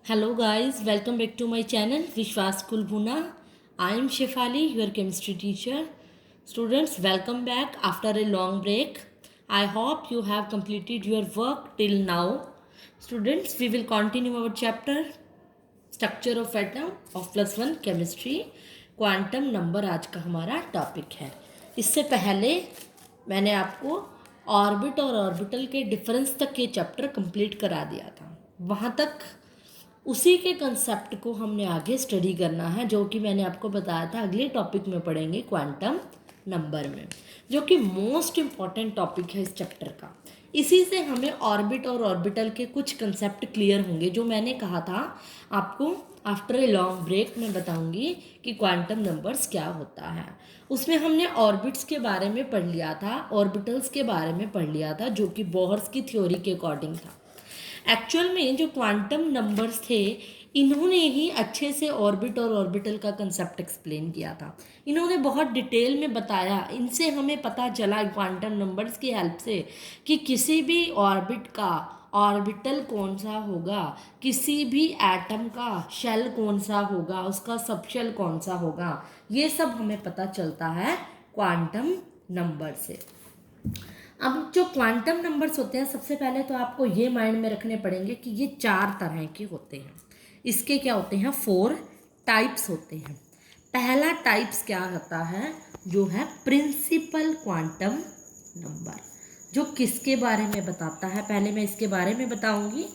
Hello guys, welcome back to my channel Vishwas Kulbuna. I am Shefali, your chemistry teacher. Students, welcome back after a long break. I hope you have completed your work till now. Students, we will continue our chapter structure of atom of +1 chemistry. Quantum number आज का हमारा topic है. इससे पहले मैंने आपको orbit और orbital के डिफरेंस तक ये चैप्टर कंप्लीट करा दिया था. वहाँ तक उसी के कंसेप्ट को हमने आगे स्टडी करना है, जो कि मैंने आपको बताया था अगले टॉपिक में पढ़ेंगे क्वांटम नंबर में, जो कि मोस्ट इम्पॉर्टेंट टॉपिक है इस चैप्टर का. इसी से हमें ऑर्बिट और ऑर्बिटल के कुछ कंसेप्ट क्लियर होंगे, जो मैंने कहा था आपको आफ्टर ए लॉन्ग ब्रेक मैं बताऊंगी कि क्वांटम नंबर्स क्या होता है. उसमें हमने ऑर्बिट्स के बारे में पढ़ लिया था, ऑर्बिटल्स के बारे में पढ़ लिया था, जो कि बोहर्स की थ्योरी के अकॉर्डिंग था. एक्चुअल में जो क्वांटम नंबर्स थे, इन्होंने ही अच्छे से ऑर्बिट और ऑर्बिटल का कंसेप्ट एक्सप्लेन किया था. इन्होंने बहुत डिटेल में बताया. इनसे हमें पता चला क्वांटम नंबर्स की हेल्प से कि किसी भी ऑर्बिट का ऑर्बिटल कौन सा होगा, किसी भी एटम का शेल कौन सा होगा, उसका सबशेल कौन सा होगा, ये सब हमें पता चलता है क्वांटम नंबर से. अब जो क्वांटम नंबर्स होते हैं, सबसे पहले तो आपको ये माइंड में रखने पड़ेंगे कि ये 4 तरह के होते हैं. इसके क्या होते हैं? 4 टाइप्स होते हैं. पहला टाइप्स क्या होता है? जो है प्रिंसिपल क्वांटम नंबर, जो किसके बारे में बताता है? पहले मैं इसके बारे में बताऊंगी,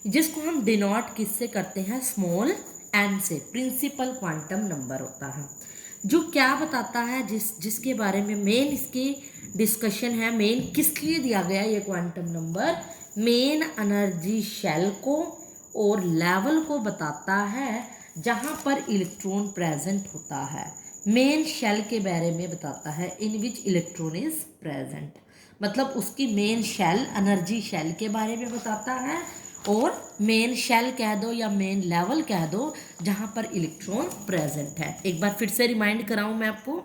जिसको हम डिनोट किससे करते हैं? स्मॉल एन से. प्रिंसिपल क्वांटम नंबर होता है जो क्या बताता है, जिसके बारे में मेन इसकी डिस्कशन है. मेन किस लिए दिया गया ये quantum number? Main energy shell को और लेवल को बताता है जहाँ पर इलेक्ट्रॉन प्रेजेंट होता है. मेन शेल के बारे में बताता है इन विच इलेक्ट्रॉन इज प्रेजेंट. मतलब उसकी मेन शेल, एनर्जी शेल के बारे में बताता है, और मेन शेल कह दो या मेन लेवल कह दो जहाँ पर इलेक्ट्रॉन प्रेजेंट है. एक बार फिर से रिमाइंड कराऊँ मैं आपको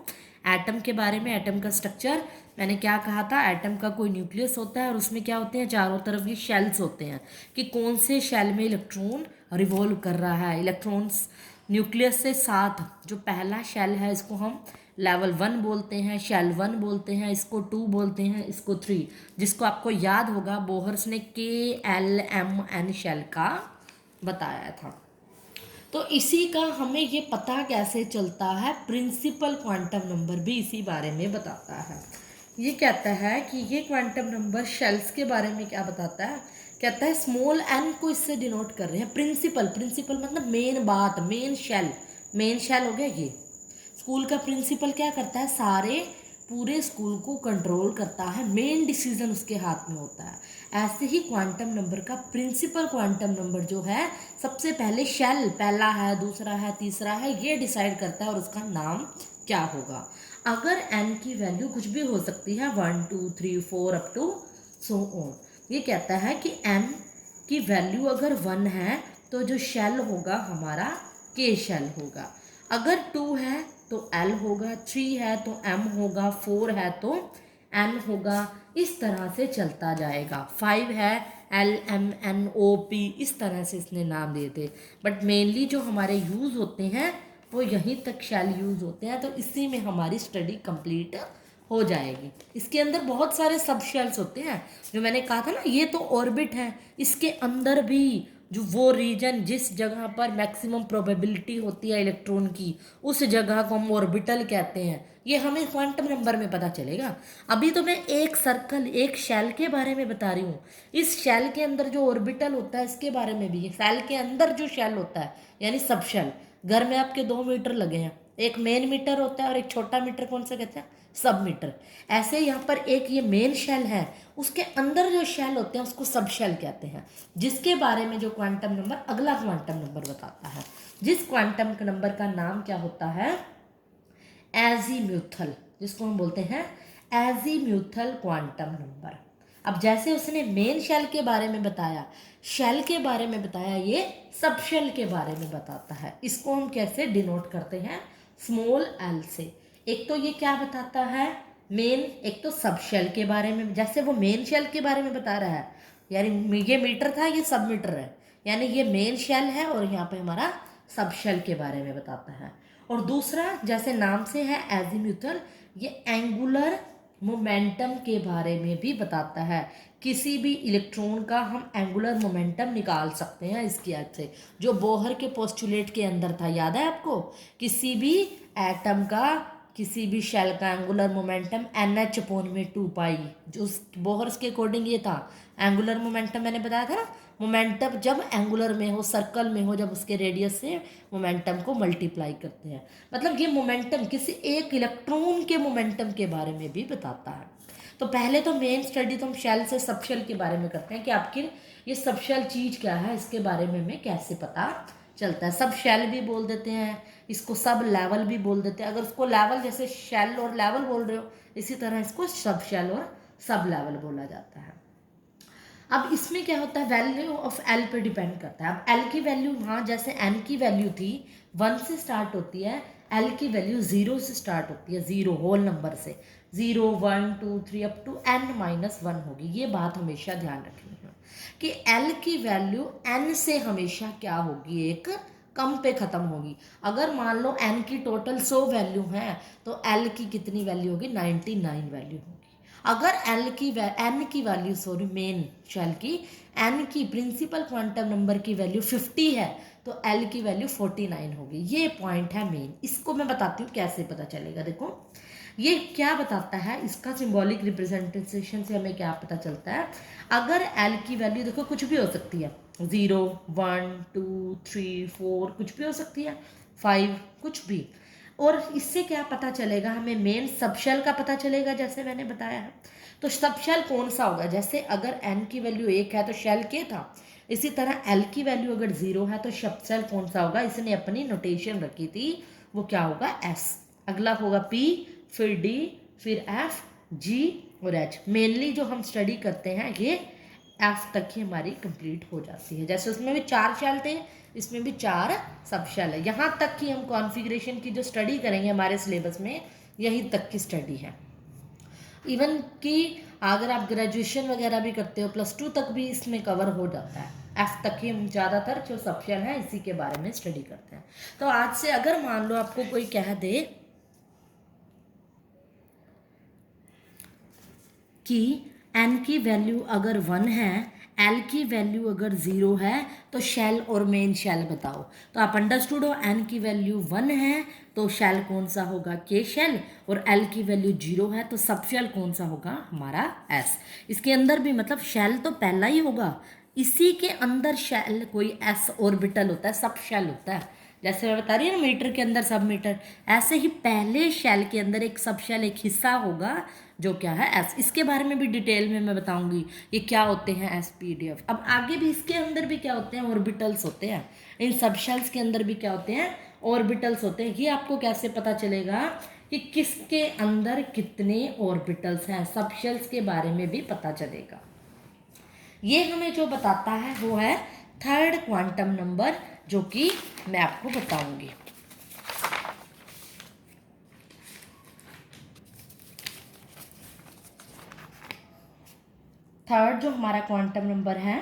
एटम के बारे में. एटम का स्ट्रक्चर मैंने क्या कहा था? एटम का कोई न्यूक्लियस होता है और उसमें क्या होते हैं? चारों तरफ ये शेल्स होते हैं कि कौन से शेल में इलेक्ट्रॉन रिवॉल्व कर रहा है. इलेक्ट्रॉन्स न्यूक्लियस से साथ जो पहला शेल है, इसको हम लेवल 1 बोलते हैं, शेल 1 बोलते हैं, इसको 2 बोलते हैं, इसको 3, जिसको आपको याद होगा बोहर्स ने KLMN शेल का बताया था. तो इसी का हमें ये पता कैसे चलता है? प्रिंसिपल क्वांटम नंबर भी इसी बारे में बताता है. ये कहता है कि ये क्वांटम नंबर शेल्स के बारे में क्या बताता है? कहता है स्मॉल एन को इससे डिनोट कर रहे हैं. प्रिंसिपल, प्रिंसिपल मतलब मेन बात, मेन शेल. मेन शेल हो गया ये. स्कूल का प्रिंसिपल क्या करता है? सारे पूरे स्कूल को कंट्रोल करता है. मेन डिसीजन उसके हाथ में होता है. ऐसे ही क्वांटम नंबर का प्रिंसिपल क्वांटम नंबर जो है, सबसे पहले शेल पहला है, दूसरा है, तीसरा है, ये डिसाइड करता है और उसका नाम क्या होगा. अगर एन की वैल्यू कुछ भी हो सकती है, 1 2 3 4 अप टू सो ऑन. ये कहता है कि एन की वैल्यू अगर 1 है तो जो शेल होगा हमारा के शेल होगा. अगर 2 है तो L होगा, 3 है तो M होगा, 4 है तो N होगा. इस तरह से चलता जाएगा. 5 है LMNOP, इस तरह से इसने नाम दिए थे. बट मेनली जो हमारे यूज़ होते हैं वो यहीं तक शेल यूज़ होते हैं. तो इसी में हमारी स्टडी कंप्लीट हो जाएगी. इसके अंदर बहुत सारे सब शेल्स होते हैं, जो मैंने कहा था ना, ये तो ऑर्बिट है. इसके अंदर भी जो वो रीजन जिस जगह पर मैक्सिमम प्रोबेबिलिटी होती है इलेक्ट्रॉन की, उस जगह को हम ऑर्बिटल कहते हैं. ये हमें क्वांटम नंबर में पता चलेगा. अभी तो मैं एक सर्कल, एक शेल के बारे में बता रही हूँ. इस शेल के अंदर जो ऑर्बिटल होता है, इसके बारे में भी. शेल के अंदर जो शेल होता है यानी सब शेल. घर में आपके 2 मीटर लगे हैं, एक मेन मीटर होता है और एक छोटा मीटर कौन सा कहते हैं? सब मीटर. ऐसे यहाँ पर एक ये मेन शेल है, उसके अंदर जो शेल होते हैं उसको सब शेल कहते हैं, जिसके बारे में जो क्वांटम नंबर अगला क्वांटम नंबर बताता है. जिस क्वांटम नंबर का नाम क्या होता है? एजीम्यूथल, जिसको हम बोलते हैं एजीम्यूथल क्वांटम नंबर. अब जैसे उसने मेन शेल के बारे में बताया, शेल के बारे में बताया, ये सब शेल के बारे में बताता है. इसको हम कैसे डिनोट करते हैं? स्मॉल एल से. एक तो ये क्या बताता है? मेन. एक तो सब शेल के बारे में, जैसे वो मेन शेल के बारे में बता रहा है, यानी ये मीटर था, ये सब मीटर है. यानी ये मेन शेल है और यहाँ पे हमारा सब शेल के बारे में बताता है। और दूसरा, जैसे नाम से है एजीम्यूथल, ये एंगुलर मोमेंटम के बारे में भी बताता है। किसी भी इलेक्ट्रॉन का हम एंगुलर मोमेंटम निकाल सकते हैं इसकी हेल्प से, जो बोहर के पोस्टुलेट के अंदर था, याद है आपको? किसी भी एटम का, किसी भी शेल का एंगुलर मोमेंटम NH/2 जो बोहर्स के अकॉर्डिंग ये था एंगुलर मोमेंटम। मैंने बताया था ना, मोमेंटम जब एंगुलर में हो, सर्कल में हो, जब उसके रेडियस से मोमेंटम को मल्टीप्लाई करते हैं। मतलब ये मोमेंटम किसी एक इलेक्ट्रॉन के मोमेंटम के बारे में भी बताता है। तो पहले तो मेन स्टडी तो हम शेल से सब शेल के बारे में करते हैं कि आखिर ये सब शेल चीज़ क्या है, इसके बारे में हमें कैसे पता चलता है। सब शेल भी बोल देते हैं इसको, सब लेवल भी बोल देते हैं। अगर उसको लेवल, जैसे शेल और लेवल बोल रहे हो, इसी तरह इसको सब शेल और सब लेवल बोला जाता है। अब इसमें क्या होता है, वैल्यू ऑफ एल पे डिपेंड करता है। अब एल की वैल्यू, हाँ जैसे एन की वैल्यू थी 1 से स्टार्ट होती है, एल की वैल्यू 0 से स्टार्ट होती है, 0 होल नंबर से, 0 1 2 3 अप टू n-1 होगी। ये बात हमेशा ध्यान रखनी है कि एल की वैल्यू n से हमेशा क्या होगी, एक कम पे ख़त्म होगी। अगर मान लो n की टोटल 100 वैल्यू है तो l की कितनी वैल्यू होगी, 99 वैल्यू होगी। अगर n की वैल्यू, सॉरी मेन शेल की n की प्रिंसिपल क्वांटम नंबर की वैल्यू 50 है तो l की वैल्यू 49 होगी। ये पॉइंट है मेन। इसको मैं बताती हूँ कैसे पता चलेगा। देखो ये क्या बताता है, इसका सिंबॉलिक रिप्रेजेंटेशन से हमें क्या पता चलता है। अगर l की वैल्यू देखो कुछ भी हो सकती है, 0 1 2 3 4 कुछ भी हो सकती है, 5 कुछ भी। और इससे क्या पता चलेगा हमें, मेन सबशेल का पता चलेगा जैसे मैंने बताया है। तो सबशेल कौन सा होगा, जैसे अगर n की वैल्यू 1 है तो शेल K था, इसी तरह l की वैल्यू अगर 0 है तो सबशेल कौन सा होगा, इसने अपनी नोटेशन रखी थी, वो क्या होगा, S। अगला होगा P, फिर D, फिर F, G और H। मेनली जो हम स्टडी करते हैं ये F तक ही हमारी कंप्लीट हो जाती है। जैसे उसमें भी 4 शेल थे, इसमें भी 4 सब शेल है। यहाँ तक की हम कॉन्फ़िगरेशन की जो स्टडी करेंगे हमारे सिलेबस में, यहीं तक की स्टडी है। इवन कि अगर आप ग्रेजुएशन वगैरह भी करते हो, +2 तक भी इसमें कवर हो जाता है। F तक ही हम ज़्यादातर जो सब शेल है इसी के बारे में स्टडी करते हैं। तो आज से अगर मान लो आपको कोई कह दे कि n की वैल्यू अगर 1 है, l की वैल्यू अगर 0 है तो शेल और मेन शेल बताओ, तो आप अंडरस्टूड हो। n की वैल्यू 1 है तो शेल कौन सा होगा, K शेल, और l की वैल्यू 0 है तो सब शेल कौन सा होगा, हमारा S। इसके अंदर भी मतलब शेल तो पहला ही होगा, इसी के अंदर शेल कोई S ऑर्बिटल होता है, सब शेल होता है। जैसे मैं बता रही हूँ ना मीटर के अंदर सब मीटर, ऐसे ही पहले शेल के अंदर एक सब शेल, एक हिस्सा होगा जो क्या है S। इसके बारे में भी डिटेल में मैं बताऊंगी ये क्या होते हैं SPDF। अब आगे भी इसके अंदर भी क्या होते हैं, ऑर्बिटल्स होते हैं। इन सब शेल्स के अंदर भी क्या होते हैं, ऑर्बिटल्स होते हैं। ये आपको कैसे पता चलेगा कि किसके अंदर कितने ऑर्बिटल्स हैं, सब शेल्स के बारे में भी पता चलेगा। ये हमें जो बताता है वो है 3rd क्वांटम नंबर, जो कि मैं आपको बताऊंगी। थर्ड जो हमारा क्वांटम नंबर है,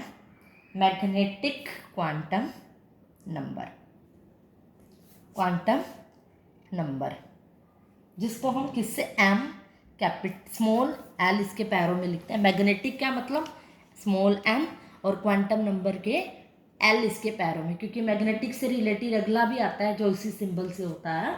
magnetic quantum number. Quantum number जिसको हम किससे m स्मॉल l इसके पैरों में लिखते हैं। मैग्नेटिक क्या मतलब, स्मॉल m, और क्वांटम नंबर के l इसके पैरों में, क्योंकि मैग्नेटिक से रिलेटेड अगला भी आता है जो इसी सिंबल से होता है।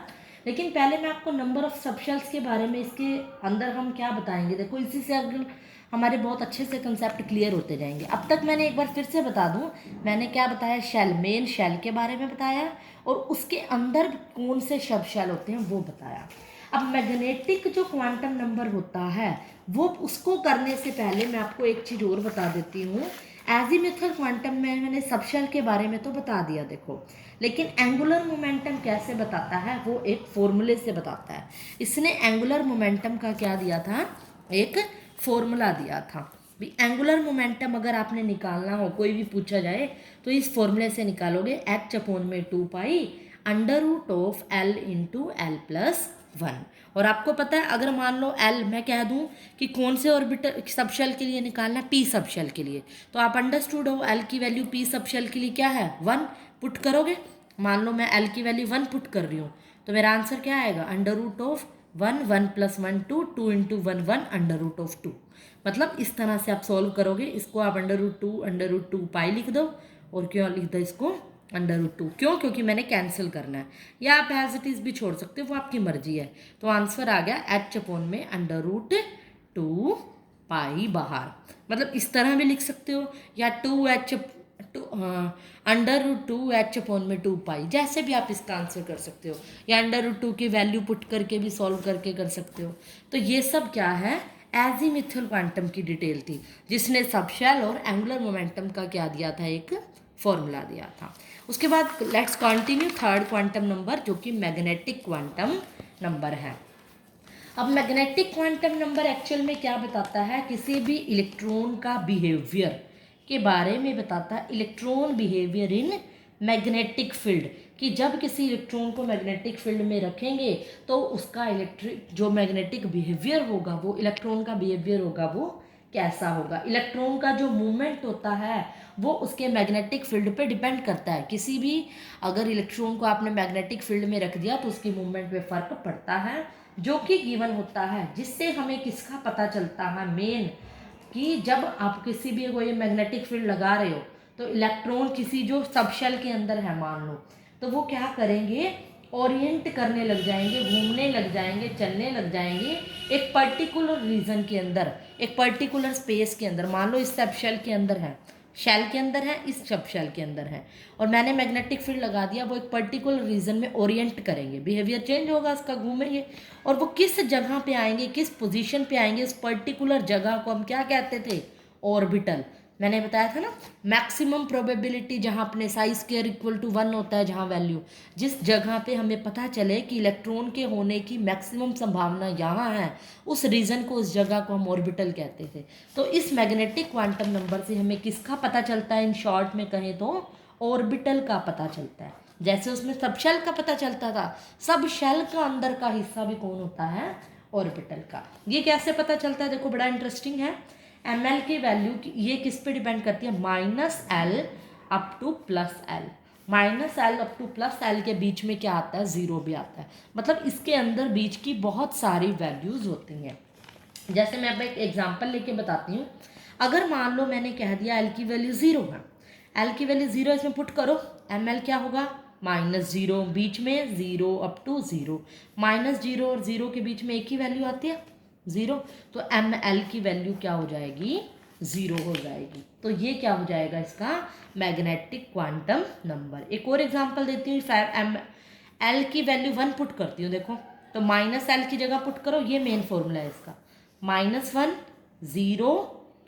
लेकिन पहले मैं आपको नंबर ऑफ सबशेल्स के बारे में, इसके अंदर हम क्या बताएंगे, देखो इसी से अगर हमारे बहुत अच्छे से कंसेप्ट क्लियर होते जाएंगे। अब तक मैंने एक बार फिर से बता दूं, मैंने क्या बताया, शेल, मेन शेल के बारे में बताया, और उसके अंदर कौन से सब शेल होते हैं वो बताया। अब मैग्नेटिक जो क्वांटम नंबर होता है वो, उसको करने से पहले मैं आपको एक चीज़ और बता देती हूँ। एजीम्यूथल क्वांटम में मैंने सब शेल के बारे में तो बता दिया देखो, लेकिन एंगुलर मोमेंटम कैसे बताता है वो एक फॉर्मूले से बताता है। इसने एंगुलर मोमेंटम का क्या दिया था, एक फॉर्मूला दिया था भी। एंगुलर मोमेंटम अगर आपने निकालना हो, कोई भी पूछा जाए तो इस फॉर्मूले से निकालोगे, h/2 √L × L + 1। और आपको पता है अगर मान लो एल मैं कह दूं कि कौन से ऑर्बिटल सब शेल के लिए निकालना है, पी सब शेल के लिए, तो आप अंडरस्टूड हो एल की वैल्यू पी सब शेल के लिए क्या है 1 पुट करोगे। मान लो मैं एल की वैल्यू 1 पुट कर रही हूँ तो मेरा आंसर क्या आएगा under root of 1 1 + 1 2 2 × 1 1 under root of 2। मतलब इस तरह से आप सॉल्व करोगे। इसको आप अंडर रूट टू पाई लिख दो और क्यों लिख दो इसको अंडर रूट 2, क्यों क्योंकि मैंने कैंसिल करना है, या आप एज इट इज़ भी छोड़ सकते हो, वो आपकी मर्जी है। तो आंसर आ गया h/, में अंडर रूट 2 पाई बाहर। मतलब इस तरह भी लिख सकते हो या अंडर रूट 2h/, में 2 पाई, जैसे भी आप इसका आंसर कर सकते हो, या अंडर रूट 2 की वैल्यू पुट करके भी सॉल्व करके कर सकते हो। तो ये सब क्या है एजीमुथल क्वांटम की डिटेल थी, जिसने सबशेल और एंगुलर मोमेंटम का क्या दिया था, एक फॉर्मूला दिया था। उसके बाद let's continue third quantum number जो कि मैग्नेटिक क्वांटम नंबर है। अब मैग्नेटिक क्वांटम नंबर एक्चुअल में क्या बताता है, किसी भी इलेक्ट्रॉन का बिहेवियर के बारे में बताता है। Electron behaviour in magnetic field, कि जब किसी इलेक्ट्रॉन को मैग्नेटिक फील्ड में रखेंगे तो उसका इलेक्ट्रिक जो मैग्नेटिक बिहेवियर होगा, वो इलेक्ट्रॉन का बिहेवियर होगा वो कैसा होगा। इलेक्ट्रॉन का जो मूवमेंट होता है वो उसके मैग्नेटिक फील्ड पे डिपेंड करता है। किसी भी अगर इलेक्ट्रॉन को आपने मैग्नेटिक फील्ड में रख दिया तो उसकी मूवमेंट पे फर्क पड़ता है, जो कि गिवन होता है। जिससे हमें किसका पता चलता है मेन, कि जब आप किसी भी कोई मैग्नेटिक फील्ड लगा रहे हो तो इलेक्ट्रॉन किसी जो सबशेल के अंदर है मान लो, तो वो क्या करेंगे ओरिएंट करने लग जाएंगे, घूमने लग जाएंगे, चलने लग जाएंगे एक पर्टिकुलर रीजन के अंदर, एक पर्टिकुलर स्पेस के अंदर। मान लो इस सबशेल के अंदर है, शेल के अंदर है, इस सब शेल के अंदर है, और मैंने मैग्नेटिक फील्ड लगा दिया, वो एक पर्टिकुलर रीजन में ओरिएंट करेंगे, बिहेवियर चेंज होगा उसका, घूमेंगे, और वो किस जगह पे आएंगे, किस पोजीशन पे आएंगे, उस पर्टिकुलर जगह को हम क्या कहते थे ऑर्बिटल। मैंने बताया था ना मैक्सिमम प्रोबेबिलिटी जहाँ अपने साई स्क्वायर इक्वल टू 1 होता है, जहाँ वैल्यू जिस जगह पे हमें पता चले कि इलेक्ट्रॉन के होने की मैक्सिमम संभावना यहाँ है, उस रीजन को, उस जगह को हम ऑर्बिटल कहते थे। तो इस मैग्नेटिक क्वांटम नंबर से हमें किसका पता चलता है, इन शॉर्ट में कहें तो ऑर्बिटल का पता चलता है। जैसे उसमें सब शेल का पता चलता था, सब शेल का अंदर का हिस्सा भी कौन होता है ऑर्बिटल का। ये कैसे पता चलता है, देखो बड़ा इंटरेस्टिंग है। एम एल की वैल्यू ये किस पे डिपेंड करती है, -L up to +L। -L up to +L के बीच में क्या आता है, 0 भी आता है। मतलब इसके अंदर बीच की बहुत सारी वैल्यूज़ होती हैं। जैसे मैं अब एक एग्जांपल लेके बताती हूँ। अगर मान लो मैंने कह दिया L की वैल्यू 0 है, L की वैल्यू 0 इसमें पुट करो, ML क्या होगा -0, बीच में 0 अप टू 0, -0 और 0 के बीच में एक ही वैल्यू आती है 0, तो ML की वैल्यू क्या हो जाएगी 0 हो जाएगी। तो ये क्या हो जाएगा इसका मैग्नेटिक क्वांटम नंबर। एक और एग्जांपल देती हूँ, L की वैल्यू 1 पुट करती हूँ, देखो तो -L की जगह पुट करो, ये मेन फॉर्मूला है इसका, -1 0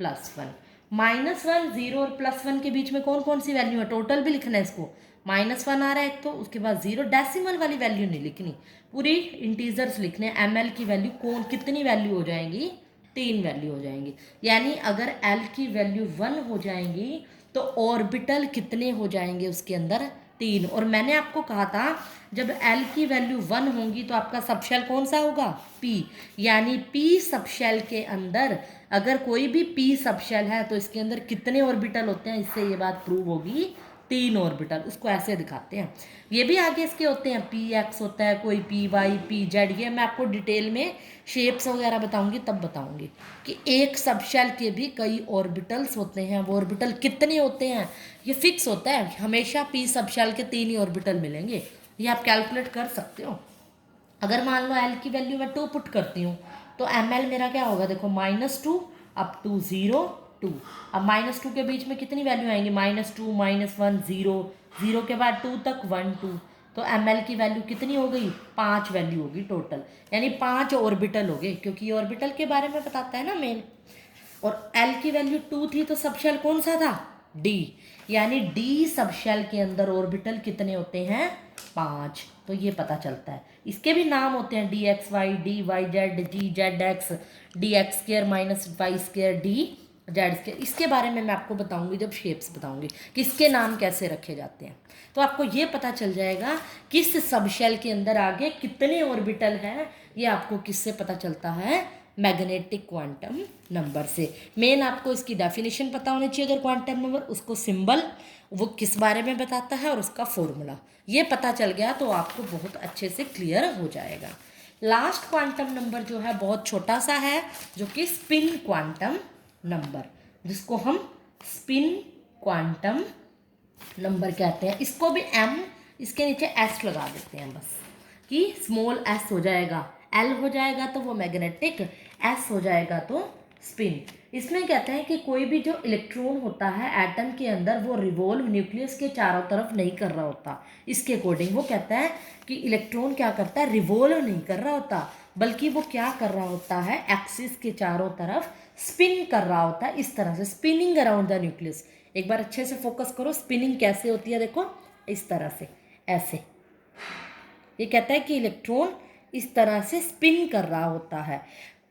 +1, -1 0 और +1 के बीच में कौन कौन सी वैल्यू है, टोटल भी लिखना है इसको। -1 आ रहा है एक, तो उसके बाद 0, डेसिमल वाली वैल्यू नहीं लिखनी, पूरी इंटीजर्स लिखने। ML की वैल्यू कितनी वैल्यू हो जाएंगी, 3 वैल्यू हो जाएंगी। यानी अगर L की वैल्यू 1 हो जाएंगी तो ऑर्बिटल कितने हो जाएंगे उसके अंदर, 3। और मैंने आपको कहा था जब L की वैल्यू 1 होंगी तो आपका सबशेल कौन सा होगा, P। यानी P सबशेल के अंदर अगर कोई भी P सबशेल है तो इसके अंदर कितने ऑर्बिटल होते हैं, इससे ये बात प्रूव होगी, 3 ऑर्बिटल। उसको ऐसे दिखाते हैं, ये भी आगे इसके होते हैं, PX होता है, कोई PY PZ, ये मैं आपको डिटेल में शेप्स वगैरह बताऊंगी, तब बताऊंगी कि एक सबशेल के भी कई ऑर्बिटल्स होते हैं। वो ऑर्बिटल कितने होते हैं ये फिक्स होता है, हमेशा P सबशेल के 3 ही ऑर्बिटल मिलेंगे, ये आप कैलकुलेट कर सकते हो। अगर मान लो L की वैल्यू मैं 2 पुट करती हूँ तो ML मेरा क्या होगा, देखो -2 अप टू 0 2। अब -2 के बीच में कितनी वैल्यू आएंगी, -2 -1 0, 0 के बाद 2 तक 1 2, तो ML की वैल्यू कितनी हो गई, 5 वैल्यू होगी टोटल, यानी 5 ऑर्बिटल हो गए, क्योंकि ये ऑर्बिटल के बारे में बताता है ना मेन। और L की वैल्यू 2 थी तो सबशेल कौन सा था, D, यानी D सबशेल के अंदर ऑर्बिटल कितने होते हैं, 5। तो ये पता चलता है। इसके भी नाम होते हैं DXY DYZ GZX DX² - Y² D Z scale, इसके बारे में मैं आपको बताऊंगी जब शेप्स बताऊंगी कि इसके नाम कैसे रखे जाते हैं। तो आपको ये पता चल जाएगा किस सब शेल के अंदर आगे कितने ऑर्बिटल हैं, ये आपको किससे पता चलता है, मैग्नेटिक क्वांटम नंबर से। मेन आपको इसकी डेफिनेशन पता होनी चाहिए अगर क्वांटम नंबर, उसको सिंबल वो किस बारे में बताता है और उसका फॉर्मूला ये पता चल गया तो आपको बहुत अच्छे से क्लियर हो जाएगा। लास्ट क्वांटम नंबर जो है बहुत छोटा सा है, जो कि स्पिन क्वांटम नंबर, जिसको हम स्पिन क्वांटम नंबर कहते हैं। इसको भी एम, इसके नीचे एस लगा देते हैं बस, कि स्मॉल एस हो जाएगा, एल हो जाएगा तो वो मैग्नेटिक, एस हो जाएगा तो स्पिन। इसमें कहते हैं कि कोई भी जो इलेक्ट्रॉन होता है एटम के अंदर वो रिवॉल्व न्यूक्लियस के चारों तरफ नहीं कर रहा होता। इसके अकॉर्डिंग वो कहता है कि इलेक्ट्रॉन क्या करता है, रिवॉल्व नहीं कर रहा होता, बल्कि वो क्या कर रहा होता है, एक्सिस के चारों तरफ स्पिन कर रहा होता है, इस तरह से स्पिनिंग अराउंड द न्यूक्लियस। एक बार अच्छे से फोकस करो, स्पिनिंग कैसे होती है, देखो इस तरह से, ऐसे। ये कहता है कि इलेक्ट्रॉन इस तरह से स्पिन कर रहा होता है,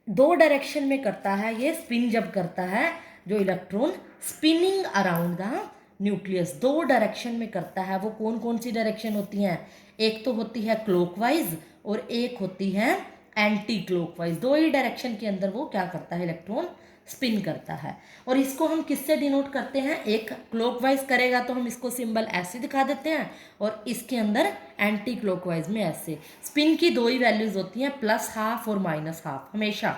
दो डायरेक्शन में करता है ये स्पिन। जब करता है जो electron spinning around the nucleus, दो डायरेक्शन में करता है। वो कौन कौन सी डायरेक्शन होती हैं, एक तो होती है क्लॉकवाइज और एक होती है एंटी क्लॉकवाइज। दो ही डायरेक्शन के अंदर वो क्या करता है, इलेक्ट्रॉन स्पिन करता है। और इसको हम किससे डिनोट करते हैं, एक क्लॉकवाइज करेगा तो हम इसको सिंबल ऐसे दिखा देते हैं, और इसके अंदर एंटी क्लॉकवाइज में ऐसे। स्पिन की दो ही वैल्यूज होती हैं, प्लस हाफ और माइनस हाफ। हमेशा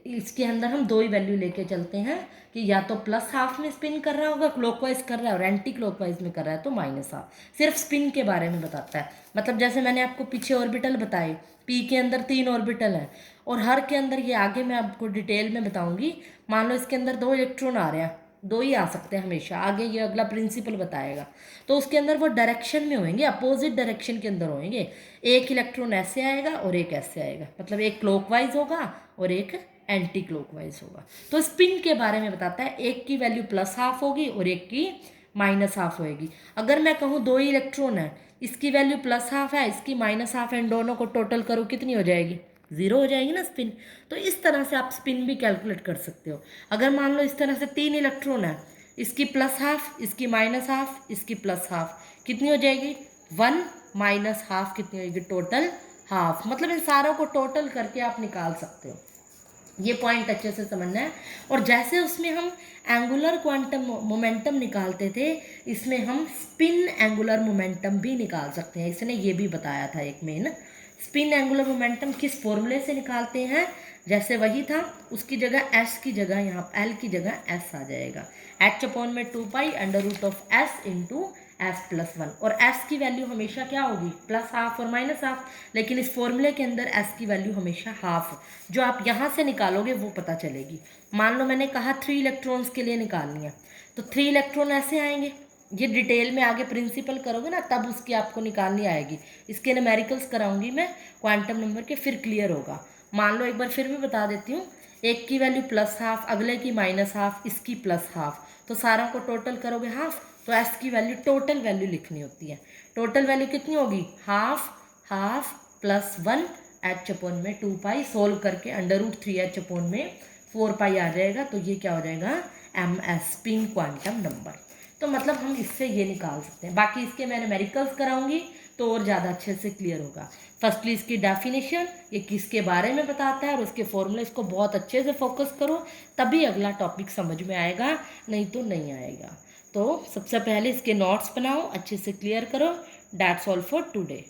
इसके अंदर हम दो ही वैल्यू लेके चलते हैं कि या तो प्लस हाफ में स्पिन कर रहा होगा, क्लॉकवाइज कर रहा है, और एंटी क्लॉकवाइज में कर रहा है तो माइनस हाफ। सिर्फ स्पिन के बारे में बताता है। मतलब जैसे मैंने आपको पीछे ऑर्बिटल बताए, पी के अंदर 3 ऑर्बिटल हैं और हर के अंदर, ये आगे मैं आपको डिटेल में बताऊंगी। मान लो इसके अंदर 2 इलेक्ट्रॉन आ रहे हैं, 2 ही आ सकते हैं हमेशा, आगे ये अगला प्रिंसिपल बताएगा। तो उसके अंदर वो डायरेक्शन में होंगे, अपोजिट डायरेक्शन के अंदर होंगे। एक इलेक्ट्रॉन ऐसे आएगा और एक ऐसे आएगा, मतलब एक क्लॉकवाइज होगा और एक एंटी क्लॉकवाइज होगा। तो स्पिन के बारे में बताता है, एक की वैल्यू प्लस हाफ होगी और एक की माइनस हाफ होएगी। अगर मैं कहूँ 2 ही इलेक्ट्रॉन है, इसकी वैल्यू प्लस हाफ है, इसकी माइनस हाफ है, इन दोनों को टोटल करो कितनी हो जाएगी, 0 हो जाएगी ना स्पिन। तो इस तरह से आप स्पिन भी कैलकुलेट कर सकते हो। अगर मान लो इस तरह से 3 इलेक्ट्रॉन है, इसकी प्लस हाफ, इसकी माइनस हाफ, इसकी प्लस हाफ, कितनी हो जाएगी 1 माइनस हाफ, कितनी होगी टोटल हाफ। मतलब इन सारों को टोटल करके आप निकाल सकते हो। ये पॉइंट अच्छे से समझना है। और जैसे उसमें हम एंगुलर क्वांटम मोमेंटम निकालते थे, इसमें हम स्पिन एंगुलर मोमेंटम भी निकाल सकते हैं। इसने ये भी बताया था एक मेन, स्पिन एंगुलर मोमेंटम किस फॉर्मूले से निकालते हैं, जैसे वही था, उसकी जगह एस की जगह यहाँ एल की जगह एस आ जाएगा। h/2 under root of s into s+1। और s की वैल्यू हमेशा क्या होगी, प्लस हाफ और माइनस हाफ, लेकिन इस फॉर्मूले के अंदर s की वैल्यू हमेशा हाफ, जो आप यहाँ से निकालोगे वो पता चलेगी। मान लो मैंने कहा 3 इलेक्ट्रॉन्स के लिए निकालनी है, तो 3 इलेक्ट्रॉन ऐसे आएंगे। ये डिटेल में आगे प्रिंसिपल करोगे ना, तब उसकी आपको निकालनी आएगी। इसके न्यूमेरिकल्स कराऊंगी मैं क्वांटम नंबर के, फिर क्लियर होगा। मान लो एक बार फिर भी बता देती हूँ, एक की वैल्यू प्लस हाफ, अगले की माइनस हाफ, इसकी प्लस हाफ, तो सारा को टोटल करोगे हाफ, तो एस की वैल्यू टोटल वैल्यू लिखनी होती है। टोटल वैल्यू कितनी होगी, half half plus 1 h/2 solve करके अंडर रूट 3h/4 आ जाएगा। तो ये क्या हो जाएगा, MS स्पिन क्वांटम नंबर। तो मतलब हम इससे ये निकाल सकते हैं। बाकी इसके मैं न्यूमेरिकल्स कराऊंगी तो और ज़्यादा अच्छे से क्लियर होगा। फर्स्टली इसकी डेफिनेशन, ये किसके बारे में बताता है, और उसके फॉर्मूले, इसको बहुत अच्छे से फोकस करो, तभी अगला टॉपिक समझ में आएगा, नहीं तो नहीं आएगा। तो सबसे पहले इसके नोट्स बनाओ, अच्छे से क्लियर करो। That's all for today.